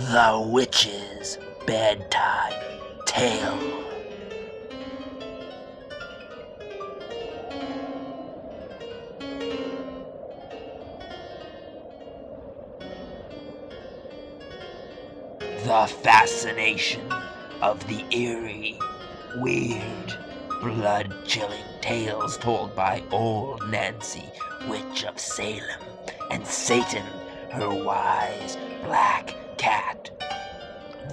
The Witch's Bedtime Tale. The fascination of the eerie, weird, blood-chilling tales told by old Nancy, Witch of Salem, and Satan, her wise black cat.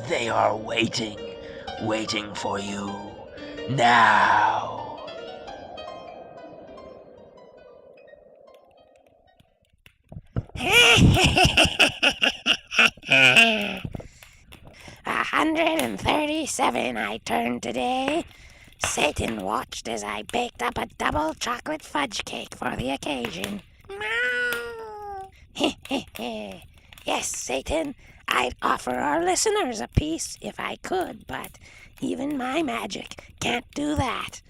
They are waiting for you now. 137 I turned today. Satan watched as I baked up a double chocolate fudge cake for the occasion. Meow. Yes, Satan, I'd offer our listeners a piece if I could, but even my magic can't do that.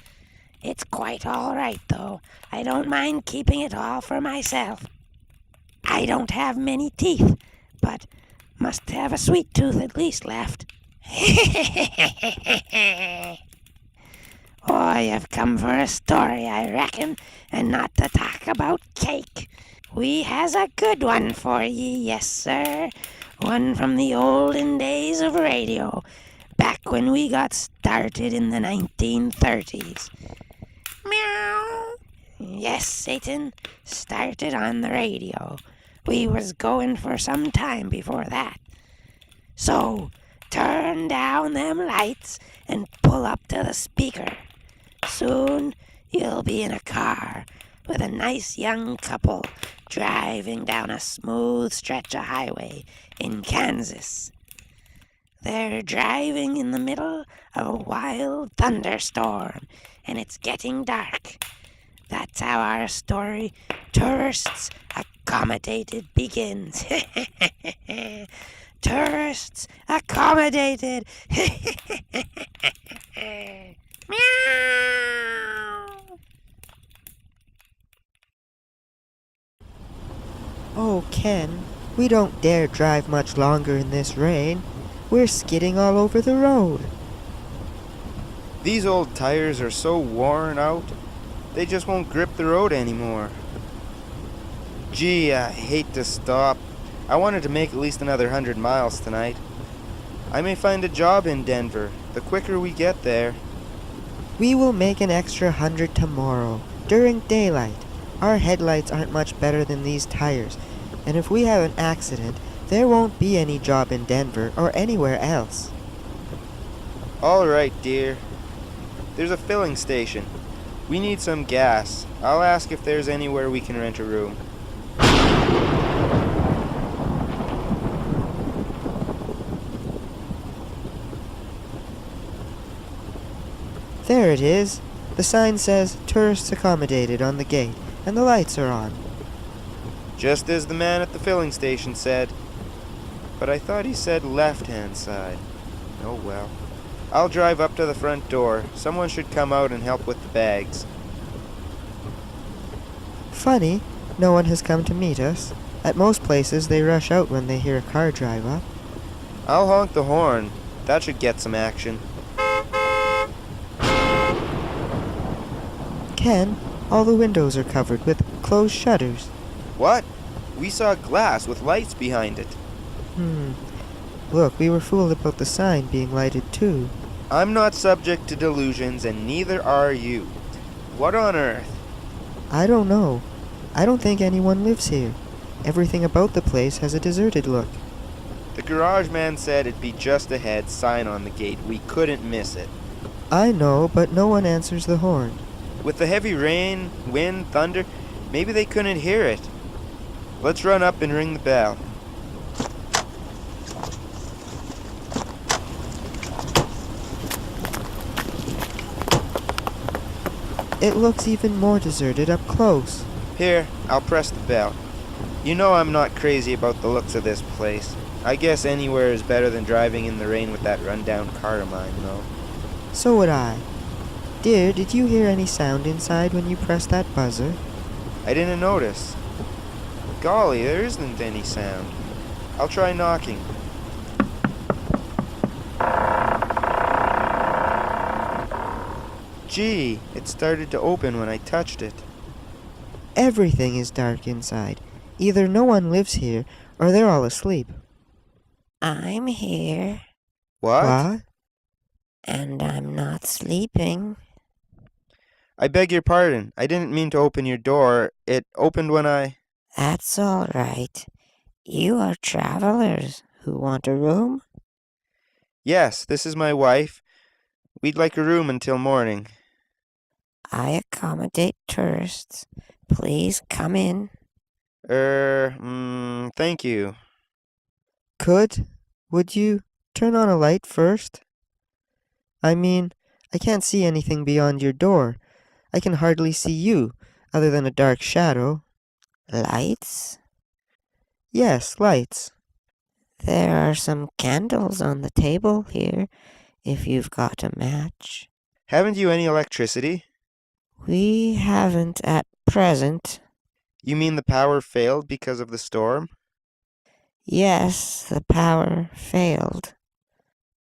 It's quite all right, though. I don't mind keeping it all for myself. I don't have many teeth, but must have a sweet tooth at least left. Oh, I've come for a story, I reckon, and not to talk about cake. We has a good one for ye, yes, sir. One from the olden days of radio, back when we got started in the 1930s. Meow. Yes, Satan, started on the radio. We was going for some time before that. So, turn down them lights and pull up to the speaker. Soon, you'll be in a car with a nice young couple driving down a smooth stretch of highway in Kansas. They're driving in the middle of a wild thunderstorm, and it's getting dark. That's how our story, Tourists Accommodated, begins. Tourists Accommodated. Meow. Oh, Ken, we don't dare drive much longer in this rain. We're skidding all over the road. These old tires are so worn out, they just won't grip the road anymore. Gee, I hate to stop. I wanted to make at least another 100 miles tonight. I may find a job in Denver, the quicker we get there. We will make an extra 100 tomorrow, during daylight. Our headlights aren't much better than these tires, and if we have an accident, there won't be any job in Denver or anywhere else. All right, dear. There's a filling station. We need some gas. I'll ask if there's anywhere we can rent a room. There it is. The sign says Tourists Accommodated on the gate, and the lights are on. Just as the man at the filling station said. But I thought he said left-hand side. Oh well. I'll drive up to the front door. Someone should come out and help with the bags. Funny, no one has come to meet us. At most places, they rush out when they hear a car drive up. I'll honk the horn. That should get some action. Ken, all the windows are covered with closed shutters. What? We saw glass with lights behind it. Look, we were fooled about the sign being lighted too. I'm not subject to delusions, and neither are you. What on earth? I don't know. I don't think anyone lives here. Everything about the place has a deserted look. The garage man said it'd be just ahead, sign on the gate. We couldn't miss it. I know, but no one answers the horn. With the heavy rain, wind, thunder, maybe they couldn't hear it. Let's run up and ring the bell. It looks even more deserted up close. Here, I'll press the bell. You know I'm not crazy about the looks of this place. I guess anywhere is better than driving in the rain with that rundown car of mine, though. So would I. Dear, did you hear any sound inside when you pressed that buzzer? I didn't notice. Golly, there isn't any sound. I'll try knocking. Gee, it started to open when I touched it. Everything is dark inside. Either no one lives here, or they're all asleep. I'm here, What? What? and I'm not sleeping. I beg your pardon. I didn't mean to open your door. It opened when I... That's all right. You are travelers who want a room? Yes, this is my wife. We'd like a room until morning. I accommodate tourists. Please come in. Thank you. Would you turn on a light first? I mean, I can't see anything beyond your door. I can hardly see you, other than a dark shadow. Lights? Yes, lights. There are some candles on the table here, if you've got a match. Haven't you any electricity? We haven't at present. You mean the power failed because of the storm? Yes, the power failed.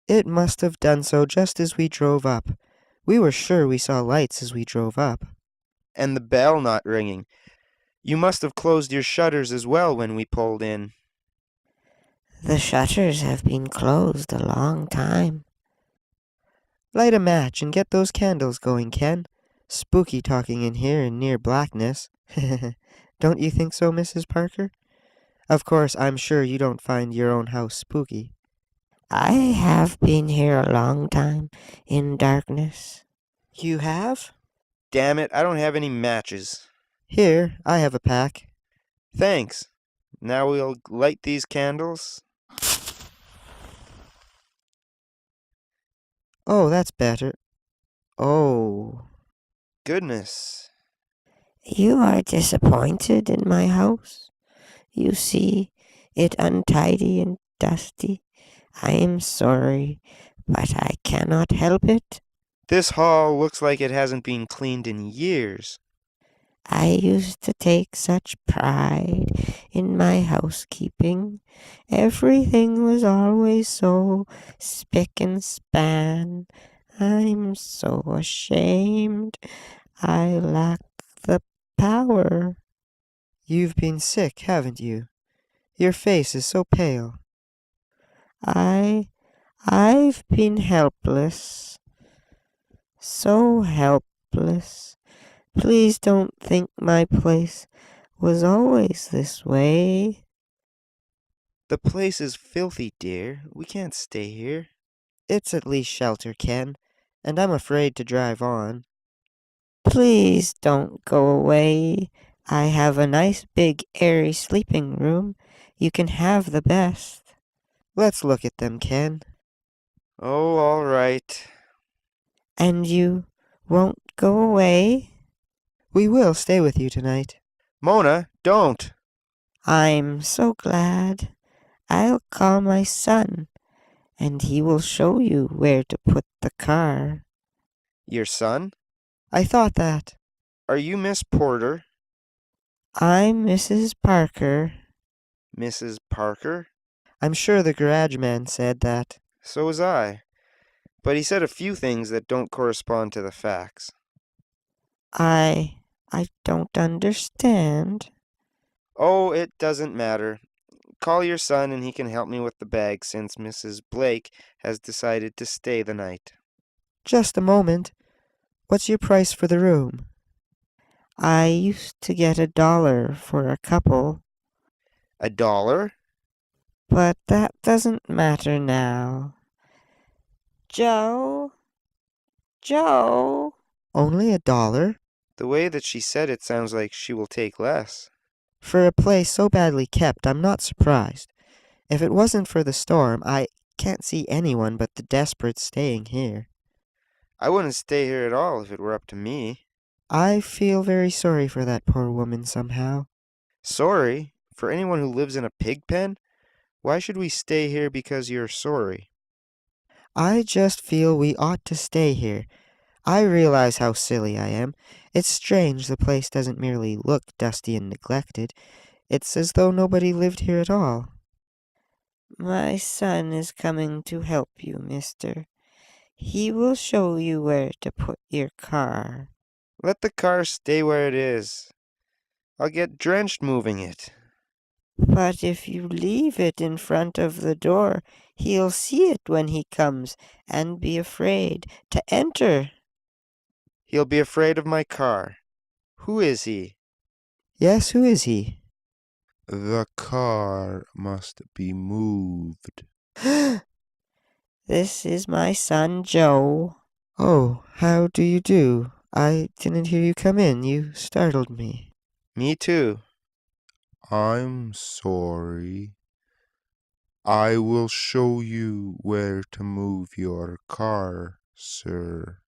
It must have done so just as we drove up. We were sure we saw lights as we drove up. And the bell not ringing. You must have closed your shutters as well when we pulled in. The shutters have been closed a long time. Light a match and get those candles going, Ken. Spooky talking in here in near blackness. Don't you think so, Mrs. Parker? Of course, I'm sure you don't find your own house spooky. I have been here a long time in darkness. You have? Damn it, I don't have any matches. Here, I have a pack. Thanks. Now we'll light these candles. Oh, that's better. Oh. Goodness. You are disappointed in my house. You see it untidy and dusty. I am sorry, but I cannot help it. This hall looks like it hasn't been cleaned in years. I used to take such pride in my housekeeping. Everything was always so spick and span. I'm so ashamed. I lack the power. You've been sick, haven't you? Your face is so pale. I've been helpless. So helpless. Please don't think my place was always this way. The place is filthy, dear. We can't stay here. It's at least shelter, Ken, and I'm afraid to drive on. Please don't go away. I have a nice big airy sleeping room. You can have the best. Let's look at them, Ken. Oh, all right. And you won't go away? We will stay with you tonight. Mona, don't. I'm so glad. I'll call my son, and he will show you where to put the car. Your son? I thought that. Are you Miss Porter? I'm Mrs. Parker. Mrs. Parker? I'm sure the garage man said that. So was I. But he said a few things that don't correspond to the facts. I don't understand. Oh, it doesn't matter. Call your son and he can help me with the bag since Mrs. Blake has decided to stay the night. Just a moment. What's your price for the room? I used to get $1 for a couple, $1? but that doesn't matter now. Joe? Joe? Only $1? The way that she said it sounds like she will take less. For a place so badly kept, I'm not surprised. If it wasn't for the storm, I can't see anyone but the desperate staying here. I wouldn't stay here at all if it were up to me. I feel very sorry for that poor woman somehow. Sorry? For anyone who lives in a pig pen? Why should we stay here because you're sorry? I just feel we ought to stay here. I realize how silly I am. It's strange the place doesn't merely look dusty and neglected. It's as though nobody lived here at all. My son is coming to help you, mister. He will show you where to put your car. Let the car stay where it is. I'll get drenched moving it. But if you leave it in front of the door, he'll see it when he comes and be afraid to enter. He'll be afraid of my car. Who is he? Yes, who is he? The car must be moved. This is my son Joe. Oh, how do you do? I didn't hear you come in. You startled me. Me too. I'm sorry. I will show you where to move your car, sir.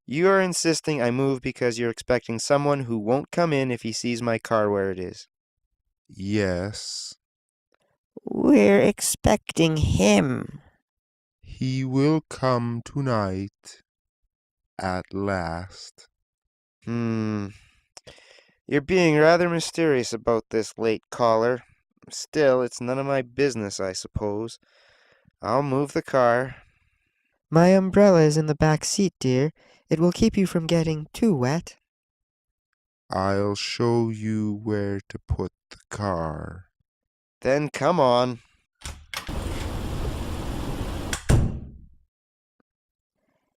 You are insisting I move because you're expecting someone who won't come in if he sees my car where it is. Yes, We're expecting him. he will come tonight at last. You're being rather mysterious about this late caller. Still, it's none of my business, I suppose. I'll move the car. My umbrella is in the back seat, dear. It will keep you from getting too wet. I'll show you where to put the car. Then come on.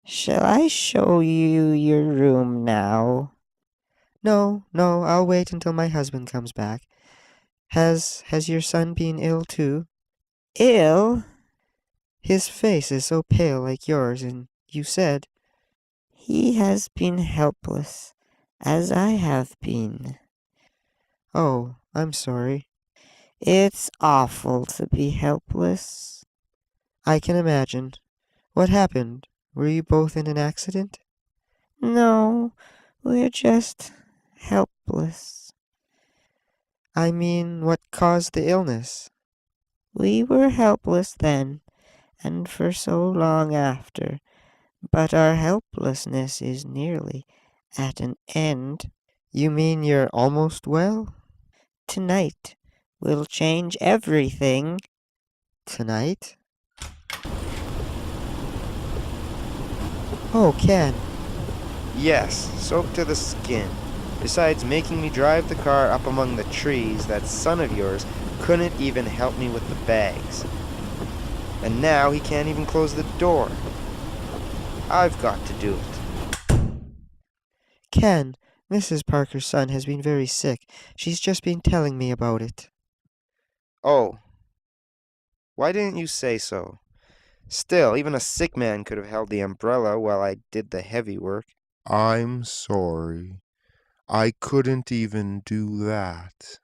Shall I show you your room now? No, I'll wait until my husband comes back. Has your son been ill too? Ill? His face is so pale like yours, and you said... He has been helpless, as I have been. Oh, I'm sorry. It's awful to be helpless. I can imagine. What happened? Were you both in an accident? No, we're just helpless. I mean, what caused the illness? We were helpless then, and for so long after, but our helplessness is nearly at an end. You mean you're almost well? Tonight will change everything. Tonight? Oh, Ken. Yes, soaked to the skin. Besides making me drive the car up among the trees, that son of yours couldn't even help me with the bags. And now he can't even close the door. I've got to do it. Ken, Mrs. Parker's son has been very sick. She's just been telling me about it. Oh. Why didn't you say so? Still, even a sick man could have held the umbrella while I did the heavy work. I'm sorry. I couldn't even do that.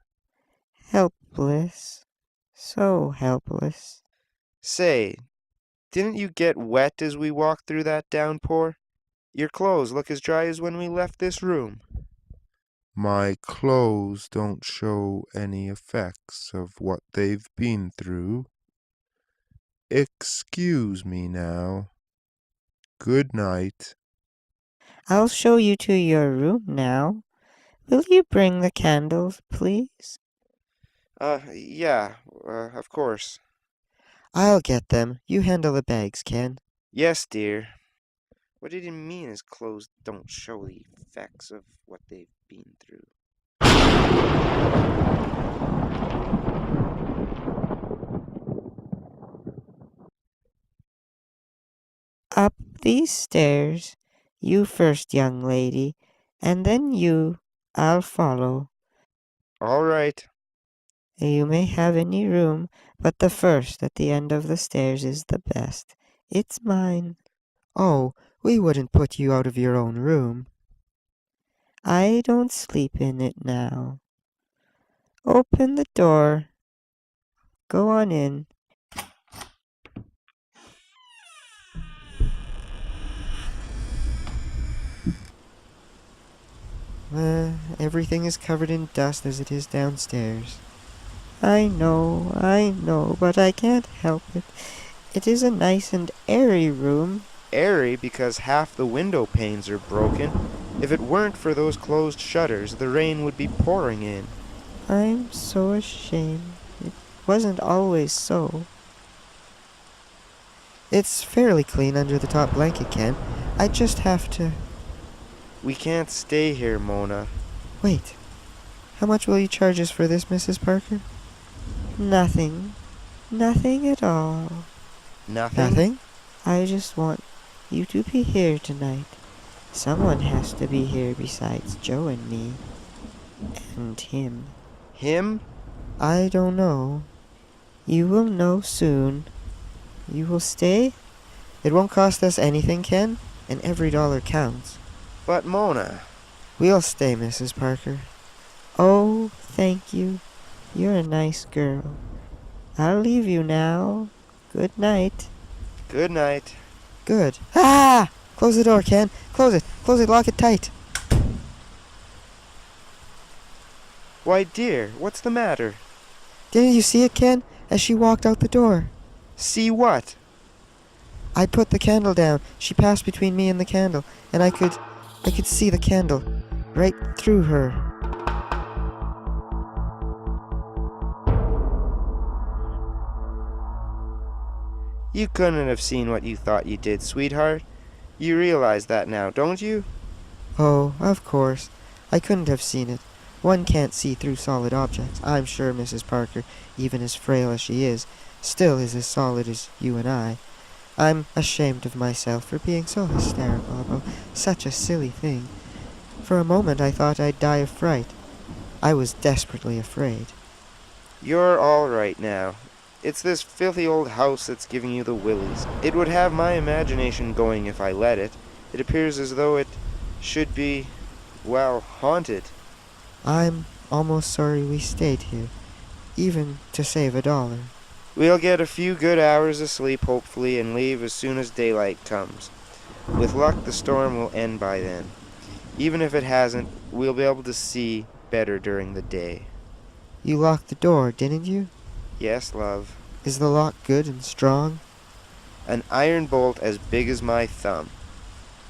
Helpless. So helpless. Say, didn't you get wet as we walked through that downpour? Your clothes look as dry as when we left this room. My clothes don't show any effects of what they've been through. Excuse me now. Good night. I'll show you to your room now. Will you bring the candles, please? Yeah, of course. I'll get them. You handle the bags, Ken. Yes, dear. What did he mean his clothes don't show the effects of what they've been through? Up these stairs. You first, young lady, and then you. I'll follow. All right. You may have any room, but the first at the end of the stairs is the best. It's mine. Oh, we wouldn't put you out of your own room. I don't sleep in it now. Open the door. Go on in. Everything is covered in dust as it is downstairs. I know, but I can't help it. It is a nice and airy room. Airy because half the window panes are broken. If it weren't for those closed shutters, the rain would be pouring in. I'm so ashamed. It wasn't always so. It's fairly clean under the top blanket, Ken. I just have to... We can't stay here, Mona. Wait. How much will you charge us for this, Mrs. Parker? Nothing. Nothing at all. Nothing? Nothing? I just want you to be here tonight. Someone has to be here besides Joe and me. And him. Him? I don't know. You will know soon. You will stay? It won't cost us anything, Ken, and every dollar counts. But Mona... We'll stay, Mrs. Parker. Oh, thank you. You're a nice girl. I'll leave you now. Good night. Good night. Good. Ah! Close the door, Ken. Close it. Close it. Lock it tight. Why, dear, what's the matter? Didn't you see it, Ken, as she walked out the door? See what? I put the candle down. She passed between me and the candle, and I could see the candle right through her. You couldn't have seen what you thought you did, sweetheart. You realize that now, don't you? Oh, of course. I couldn't have seen it. One can't see through solid objects. I'm sure Mrs. Parker, even as frail as she is, still is as solid as you and I. I'm ashamed of myself for being so hysterical about such a silly thing. For a moment I thought I'd die of fright. I was desperately afraid. You're all right now. It's this filthy old house that's giving you the willies. It would have my imagination going if I let it. It appears as though it should be, well, haunted. I'm almost sorry we stayed here, even to save $1. We'll get a few good hours of sleep, hopefully, and leave as soon as daylight comes. With luck, the storm will end by then. Even if it hasn't, we'll be able to see better during the day. You locked the door, didn't you? Yes, love. Is the lock good and strong? An iron bolt as big as my thumb.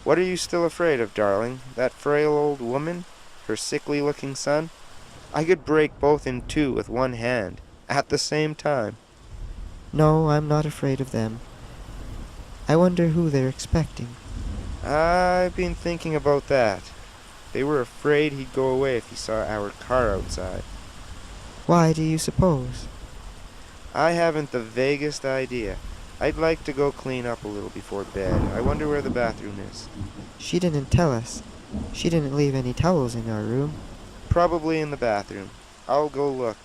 What are you still afraid of, darling? That frail old woman? Her sickly-looking son? I could break both in two with one hand, at the same time. No, I'm not afraid of them. I wonder who they're expecting. I've been thinking about that. They were afraid he'd go away if he saw our car outside. Why do you suppose? I haven't the vaguest idea. I'd like to go clean up a little before bed. I wonder where the bathroom is. She didn't tell us. She didn't leave any towels in our room. Probably in the bathroom. I'll go look.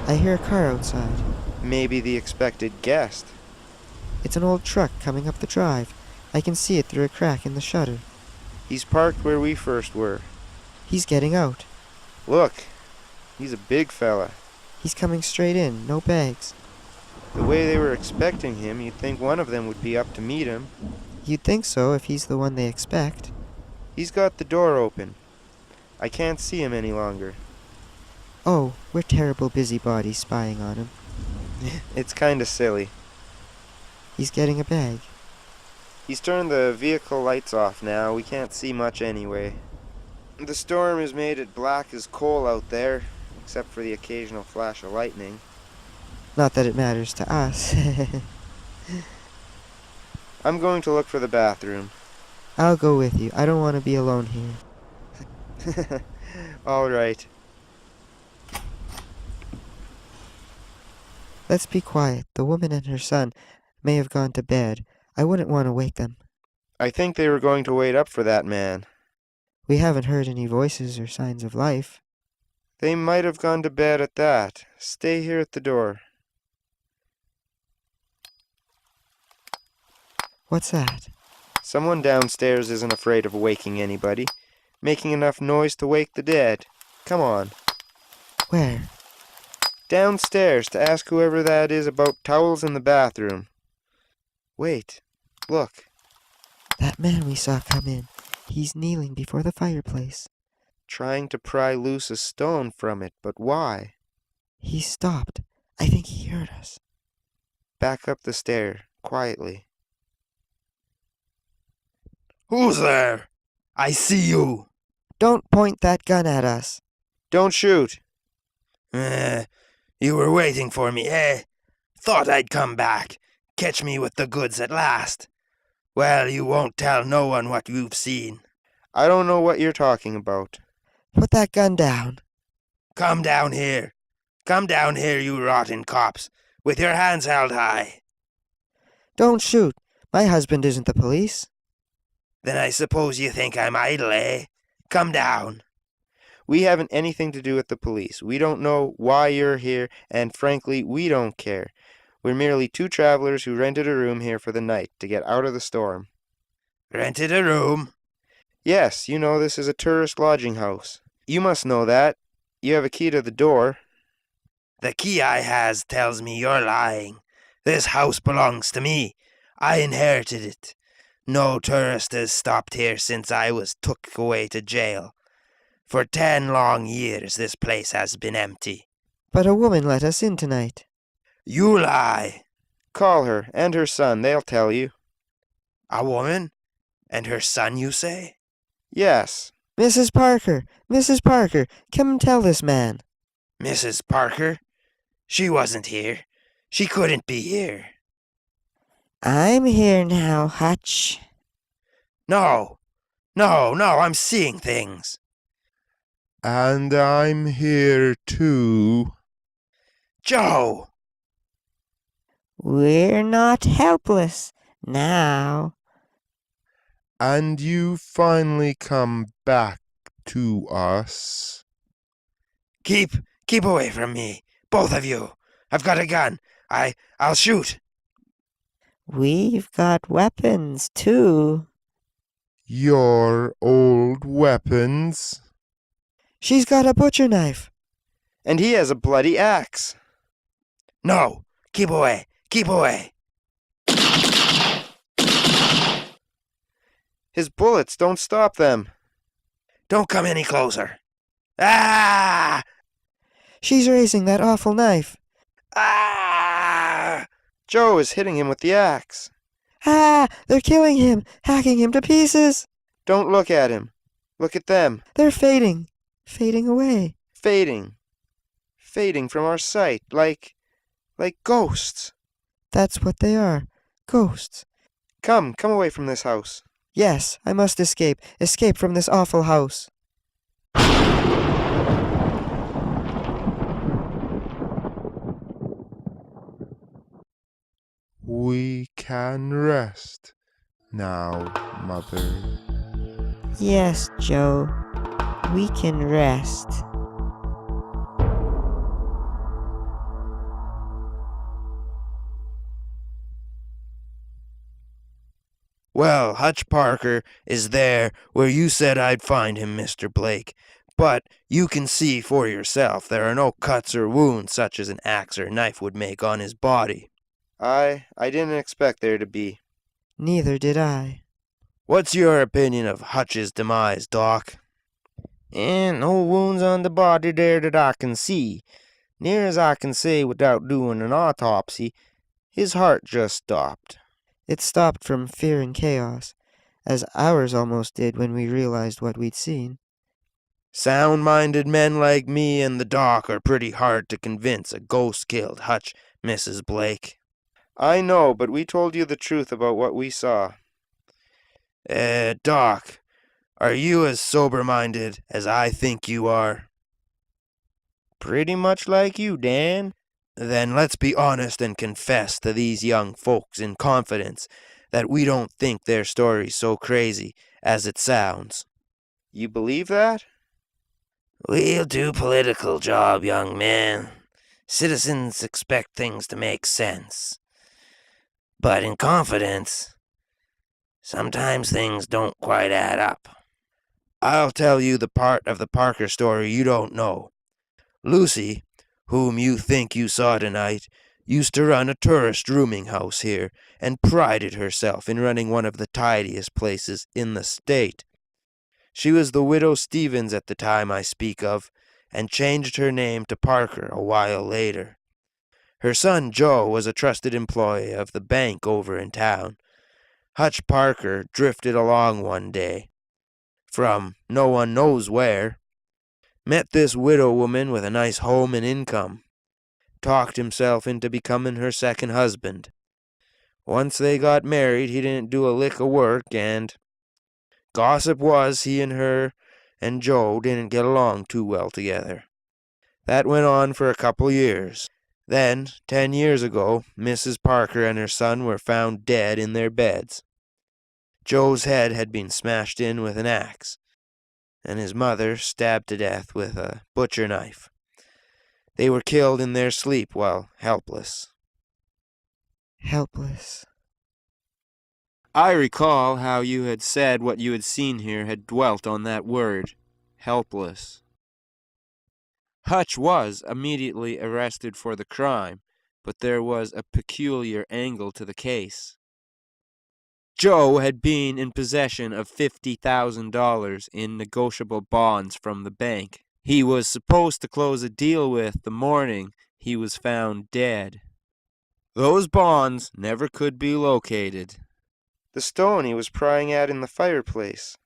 I hear a car outside. Maybe the expected guest. It's an old truck coming up the drive. I can see it through a crack in the shutter. He's parked where we first were. He's getting out. Look, he's a big fella. He's coming straight in, no bags. The way they were expecting him, you'd think one of them would be up to meet him. You'd think so if he's the one they expect. He's got the door open. I can't see him any longer. Oh, we're terrible busybodies spying on him. It's kinda silly. He's getting a bag. He's turned the vehicle lights off now. We can't see much anyway. The storm has made it black as coal out there, except for the occasional flash of lightning. Not that it matters to us. I'm going to look for the bathroom. I'll go with you. I don't want to be alone here. All right. Let's be quiet. The woman and her son may have gone to bed. I wouldn't want to wake them. I think they were going to wait up for that man. We haven't heard any voices or signs of life. They might have gone to bed at that. Stay here at the door. What's that? Someone downstairs isn't afraid of waking anybody. Making enough noise to wake the dead. Come on. Where? Downstairs to ask whoever that is about towels in the bathroom. Wait. Look. That man we saw come in. He's kneeling before the fireplace. Trying to pry loose a stone from it, but why? He stopped. I think he heard us. Back up the stair, quietly. Who's there? I see you. Don't point that gun at us. Don't shoot. Eh, You were waiting for me, eh? Thought I'd come back. Catch me with the goods at last. Well, you won't tell no one what you've seen. I don't know what you're talking about. Put that gun down. Come down here. Come down here, you rotten cops, with your hands held high. Don't shoot. My husband isn't the police. Then I suppose you think I'm idle, eh? Come down. We haven't anything to do with the police. We don't know why you're here, and frankly, we don't care. We're merely two travelers who rented a room here for the night to get out of the storm. Rented a room? Yes, you know this is a tourist lodging house. You must know that. You have a key to the door. The key I has tells me you're lying. This house belongs to me. I inherited it. No tourist has stopped here since I was took away to jail. For 10 long years this place has been empty. But a woman let us in tonight. You lie. Call her and her son. They'll tell you. A woman? And her son, you say? Yes. Mrs. Parker! Mrs. Parker! Come tell this man. Mrs. Parker? She wasn't here. She couldn't be here. I'm here now, Hutch. No, I'm seeing things. And I'm here too. Joe! We're not helpless now. And you finally come back to us. Keep away from me, both of you. I've got a gun. I'll shoot. We've got weapons, too. Your old weapons? She's got a butcher knife. And he has a bloody axe. No, keep away. Keep away. His bullets don't stop them. Don't come any closer. Ah! She's raising that awful knife. Ah! Joe is hitting him with the axe. Ah! They're killing him, hacking him to pieces. Don't look at him. Look at them. They're fading away. Fading from our sight, like ghosts. That's what they are, ghosts. Come away from this house. Yes, I must escape from this awful house. We can rest now, Mother. Yes, Joe. We can rest. Well, Hutch Parker is there where you said I'd find him, Mr. Blake. But you can see for yourself there are no cuts or wounds such as an axe or knife would make on his body. I didn't expect there to be. Neither did I. What's your opinion of Hutch's demise, Doc? And no wounds on the body there that I can see. Near as I can say without doing an autopsy, his heart just stopped. It stopped from fear and chaos, as ours almost did when we realized what we'd seen. Sound-minded men like me and the Doc are pretty hard to convince a ghost killed Hutch, Mrs. Blake. I know, but we told you the truth about what we saw. Doc, are you as sober-minded as I think you are? Pretty much like you, Dan. Then let's be honest and confess to these young folks in confidence that we don't think their story's so crazy as it sounds. You believe that? We'll do political job, young man. Citizens expect things to make sense. But in confidence, sometimes things don't quite add up. I'll tell you the part of the Parker story you don't know. Lucy, whom you think you saw tonight, used to run a tourist rooming house here and prided herself in running one of the tidiest places in the state. She was the widow Stevens at the time I speak of, and changed her name to Parker a while later. Her son Joe was a trusted employee of the bank over in town. Hutch Parker drifted along one day, from no one knows where, met this widow woman with a nice home and income, talked himself into becoming her second husband. Once they got married, he didn't do a lick of work, and gossip was he and her and Joe didn't get along too well together. That went on for a couple years. Then, 10 years ago, Mrs. Parker and her son were found dead in their beds. Joe's head had been smashed in with an axe, and his mother stabbed to death with a butcher knife. They were killed in their sleep while helpless. Helpless. I recall how you had said what you had seen here had dwelt on that word, helpless. Hutch was immediately arrested for the crime, but there was a peculiar angle to the case. Joe had been in possession of $50,000 in negotiable bonds from the bank. He was supposed to close a deal with the morning he was found dead. Those bonds never could be located. The stone he was prying at in the fireplace.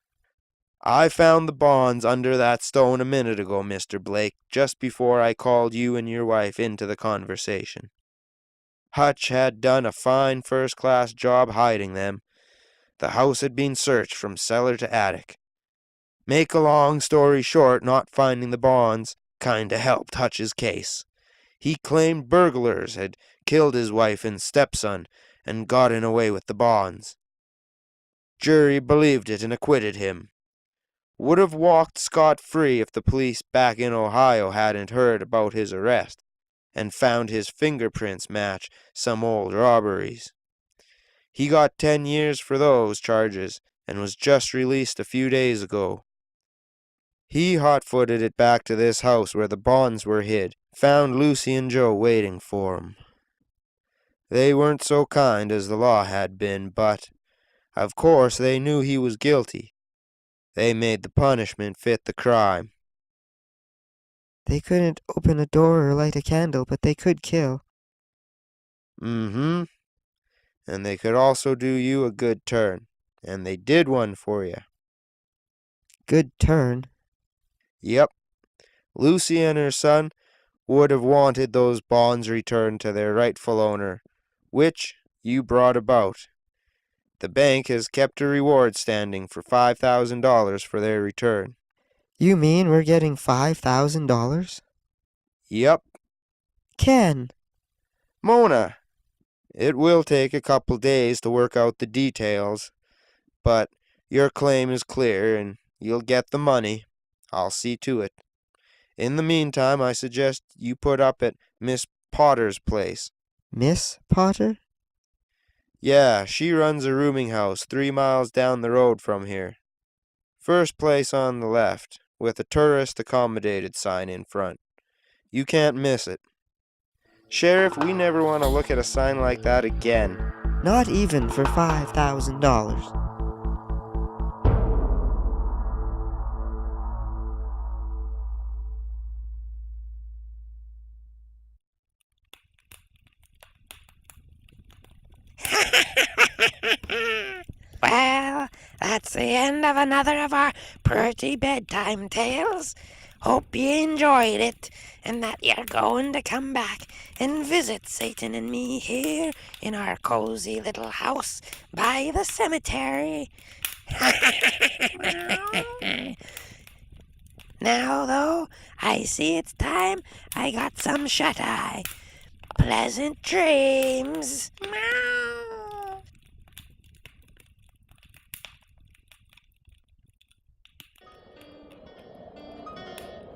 I found the bonds under that stone a minute ago, Mr. Blake, just before I called you and your wife into the conversation. Hutch had done a fine first-class job hiding them. The house had been searched from cellar to attic. Make a long story short, not finding the bonds kinda helped Hutch's case. He claimed burglars had killed his wife and stepson and gotten away with the bonds. Jury believed it and acquitted him. Would have walked scot-free if the police back in Ohio hadn't heard about his arrest and found his fingerprints match some old robberies. He got 10 years for those charges and was just released a few days ago. He hot-footed it back to this house where the bonds were hid, found Lucy and Joe waiting for him. They weren't so kind as the law had been, but, of course, they knew he was guilty. They made the punishment fit the crime. They couldn't open a door or light a candle, but they could kill. Mm-hmm. And they could also do you a good turn. And they did one for you. Good turn. Yep. Lucy and her son would have wanted those bonds returned to their rightful owner, which you brought about. The bank has kept a reward standing for $5,000 for their return. You mean we're getting $5,000? Yep. Ken! Mona! It will take a couple days to work out the details, but your claim is clear and you'll get the money. I'll see to it. In the meantime, I suggest you put up at Miss Potter's place. Miss Potter? Yeah, she runs a rooming house 3 miles down the road from here. First place on the left, with a tourist accommodated sign in front. You can't miss it. Sheriff, we never want to look at a sign like that again. Not even for $5,000. Well, that's the end of another of our pretty bedtime tales. Hope you enjoyed it and that you're going to come back and visit Satan and me here in our cozy little house by the cemetery. Now, though, I see it's time I got some shut-eye. Pleasant dreams. Meow.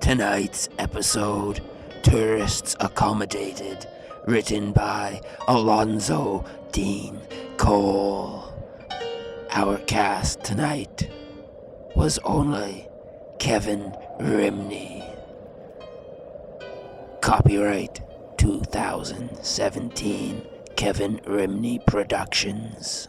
Tonight's episode, Tourists Accommodated, written by Alonzo Dean Cole. Our cast tonight was only Kevin Rimney. Copyright 2017, Kevin Rimney Productions.